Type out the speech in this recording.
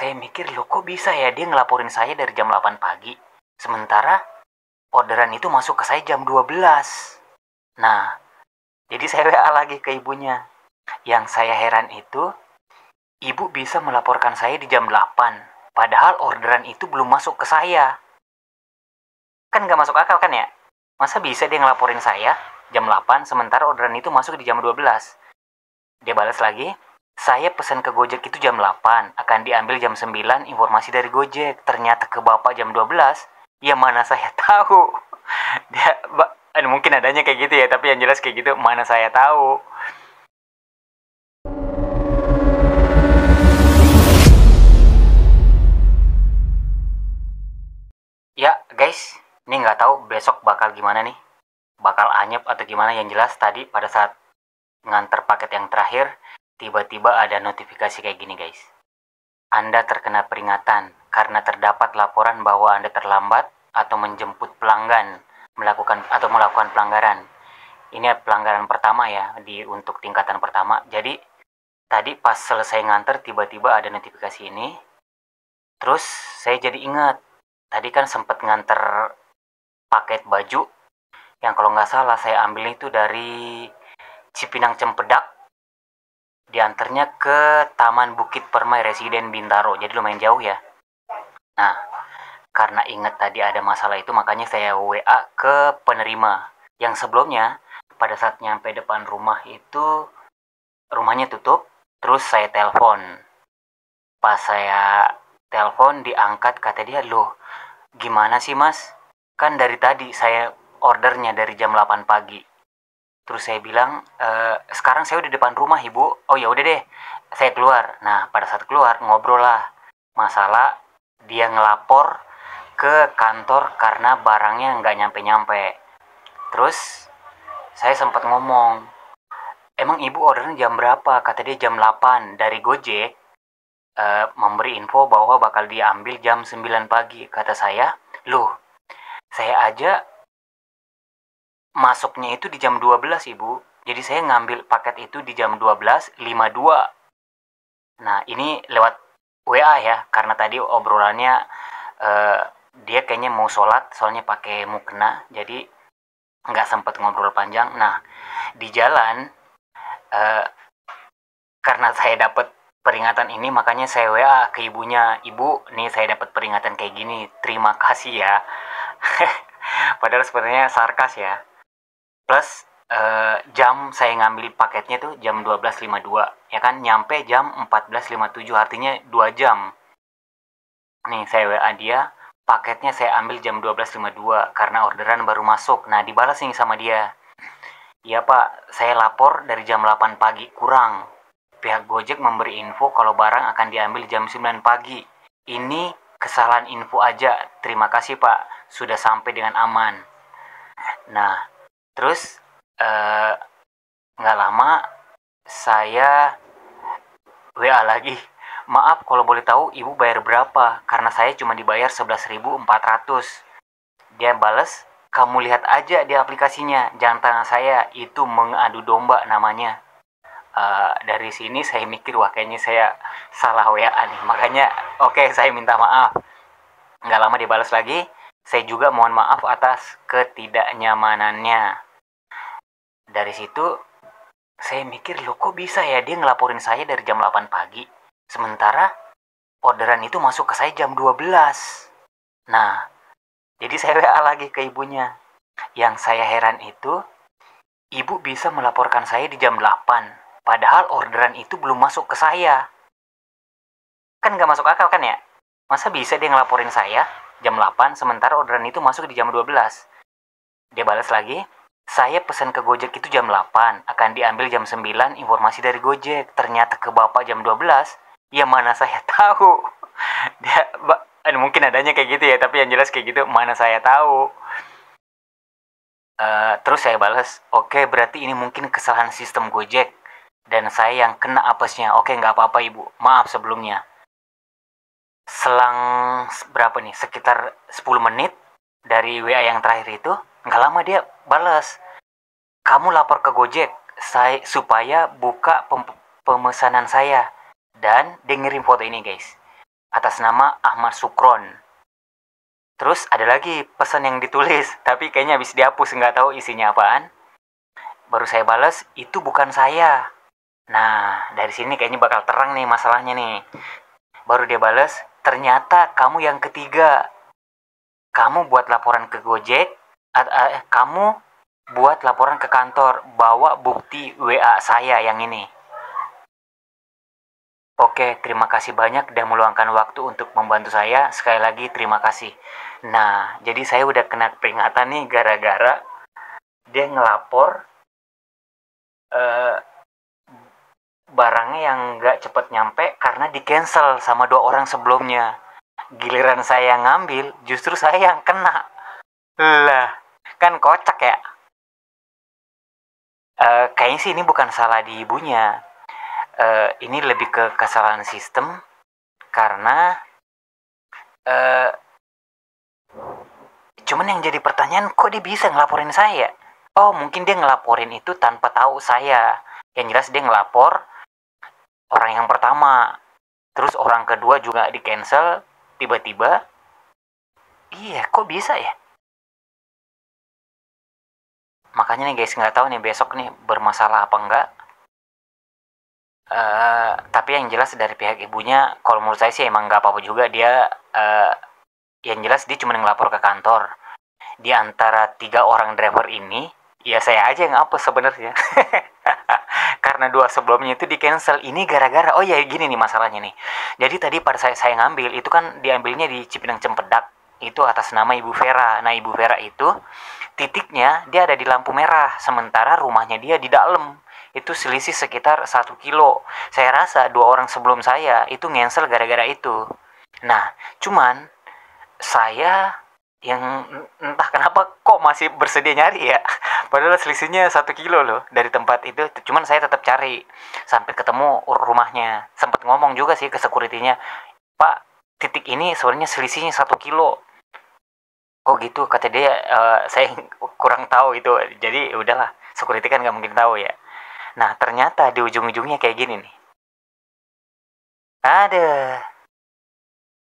saya mikir, loh kok bisa ya dia ngelaporin saya dari jam 8 pagi, sementara orderan itu masuk ke saya jam 12. Nah, jadi saya WA lagi ke ibunya. Yang saya heran itu, ibu bisa melaporkan saya di jam 8, padahal orderan itu belum masuk ke saya. Kan nggak masuk akal kan ya? Masa bisa dia ngelaporin saya jam 8, sementara orderan itu masuk di jam 12? Dia balas lagi, saya pesan ke Gojek itu jam 8, akan diambil jam 9, informasi dari Gojek. Ternyata ke Bapak jam 12, ya mana saya tahu. Dia, mungkin adanya kayak gitu ya, tapi yang jelas kayak gitu, mana saya tahu. Ya guys, ini nggak tahu besok bakal gimana nih. Bakal anyep atau gimana, yang jelas tadi pada saat nganter paket yang terakhir, tiba-tiba ada notifikasi kayak gini guys. Anda terkena peringatan karena terdapat laporan bahwa Anda terlambat atau menjemput pelanggan melakukan pelanggaran. Ini pelanggaran pertama ya untuk tingkatan pertama. Jadi tadi pas selesai nganter tiba-tiba ada notifikasi ini. Terus saya jadi ingat, tadi kan sempat nganter paket baju yang kalau nggak salah saya ambil itu dari Cipinang Cempedak, diantarnya ke Taman Bukit Permai Residen Bintaro, jadi lumayan jauh ya. Nah, karena ingat tadi ada masalah itu, makanya saya WA ke penerima. Yang sebelumnya, pada saat nyampe depan rumah itu, rumahnya tutup, terus saya telepon. Pas saya telepon, diangkat, kata dia, loh, gimana sih mas? Kan dari tadi saya ordernya dari jam 8 pagi. Terus saya bilang, sekarang saya udah depan rumah ibu. Oh ya udah deh, saya keluar. Nah pada saat keluar ngobrol lah masalah dia ngelapor ke kantor karena barangnya nggak nyampe-nyampe. Terus saya sempat ngomong, emang ibu ordernya jam berapa? Kata dia jam 8 dari Gojek. Memberi info bahwa bakal diambil jam 9 pagi. Kata saya, loh saya aja masuknya itu di jam 12 ibu. Jadi saya ngambil paket itu di jam 12.52. Nah ini lewat WA ya, karena tadi obrolannya eh, dia kayaknya mau sholat, soalnya pakai mukena, jadi nggak sempet ngobrol panjang. Nah di jalan, eh, karena saya dapat peringatan ini, makanya saya WA ke ibunya, ibu nih saya dapat peringatan kayak gini, terima kasih ya. Padahal sebenarnya sarkas ya. Plus jam saya ngambil paketnya tuh jam 12.52, ya kan, nyampe jam 14.57, artinya 2 jam. Nih saya WA dia, paketnya saya ambil jam 12.52 karena orderan baru masuk. Nah dibalas nih sama dia, iya pak, saya lapor dari jam 8 pagi kurang. Pihak Gojek memberi info kalau barang akan diambil jam 9 pagi. Ini kesalahan info aja, terima kasih pak, sudah sampai dengan aman. Nah terus eh, nggak lama saya WA lagi. Maaf kalau boleh tahu ibu bayar berapa? Karena saya cuma dibayar 11.400. Dia balas, kamu lihat aja di aplikasinya, jangan tanya saya, itu mengadu domba namanya. Dari sini saya mikir, wah kayaknya saya salah WA nih. Makanya oke, saya minta maaf. Nggak lama dibalas lagi, saya juga mohon maaf atas ketidaknyamanannya. Dari situ saya mikir, loh kok bisa ya dia ngelaporin saya dari jam 8 pagi, sementara orderan itu masuk ke saya jam 12. Nah, jadi saya WA lagi ke ibunya. Yang saya heran itu, ibu bisa melaporkan saya di jam 8, padahal orderan itu belum masuk ke saya. Kan nggak masuk akal kan ya? Masa bisa dia ngelaporin saya jam 8, sementara orderan itu masuk di jam 12? Dia balas lagi, saya pesan ke Gojek itu jam 8, akan diambil jam 9, informasi dari Gojek. Ternyata ke Bapak jam 12, ya mana saya tahu. Dia, mungkin adanya kayak gitu ya, tapi yang jelas kayak gitu, mana saya tahu. Terus saya balas, oke berarti ini mungkin kesalahan sistem Gojek, dan saya yang kena apesnya. Oke nggak apa-apa ibu, maaf sebelumnya. Selang berapa nih, sekitar 10 menit dari WA yang terakhir itu, nggak lama dia balas, kamu lapor ke Gojek supaya buka pemesanan saya. Dan dengerin foto ini guys, atas nama Ahmad Sukron. Terus ada lagi pesan yang ditulis, tapi kayaknya habis dihapus, nggak tahu isinya apaan. Baru saya balas, itu bukan saya. Nah, dari sini kayaknya bakal terang nih masalahnya nih. Baru dia balas, ternyata kamu yang ketiga. Kamu buat laporan ke Gojek, kamu buat laporan ke kantor, bawa bukti WA saya yang ini. Oke, terima kasih banyak udah meluangkan waktu untuk membantu saya. Sekali lagi terima kasih. Nah, jadi saya udah kena peringatan nih gara-gara dia ngelapor eh, barangnya yang nggak cepet nyampe karena di cancel sama 2 orang sebelumnya. Giliran saya ngambil, justru saya yang kena. Lah, kan kocak ya. Kayaknya sih ini bukan salah di ibunya. Ini lebih ke kesalahan sistem karena eh, cuman yang jadi pertanyaan, kok dia bisa ngelaporin saya? Oh, mungkin dia ngelaporin itu tanpa tahu saya. Yang jelas dia ngelapor orang yang pertama, terus orang kedua juga di cancel tiba-tiba. Iya, kok bisa ya? Makanya nih guys, nggak tahu nih besok nih bermasalah apa enggak. Tapi yang jelas dari pihak ibunya, kalau menurut saya sih emang nggak apa-apa juga dia. Yang jelas dia cuma ngelapor ke kantor. Di antara 3 orang driver ini, ya saya aja yang apa sebenarnya. Karena 2 sebelumnya itu di cancel. Ini gara-gara, oh ya gini nih masalahnya nih. Jadi tadi pada saya ngambil itu kan diambilnya di Cipinang Cempedak. Itu atas nama Ibu Vera. Nah, Ibu Vera itu titiknya dia ada di lampu merah, sementara rumahnya dia di dalam. Itu selisih sekitar 1 kilo. Saya rasa 2 orang sebelum saya itu cancel gara-gara itu. Nah, cuman saya yang entah kenapa kok masih bersedia nyari ya. Padahal selisihnya 1 kilo loh dari tempat itu. Cuman saya tetap cari sampai ketemu rumahnya. Sempat ngomong juga sih ke security-nya, Pak, titik ini sebenarnya selisihnya 1 kilo. Oh gitu, kata dia. Saya kurang tahu itu. Jadi udahlah, security kan nggak mungkin tahu ya. Nah ternyata di ujung-ujungnya kayak gini nih. Ada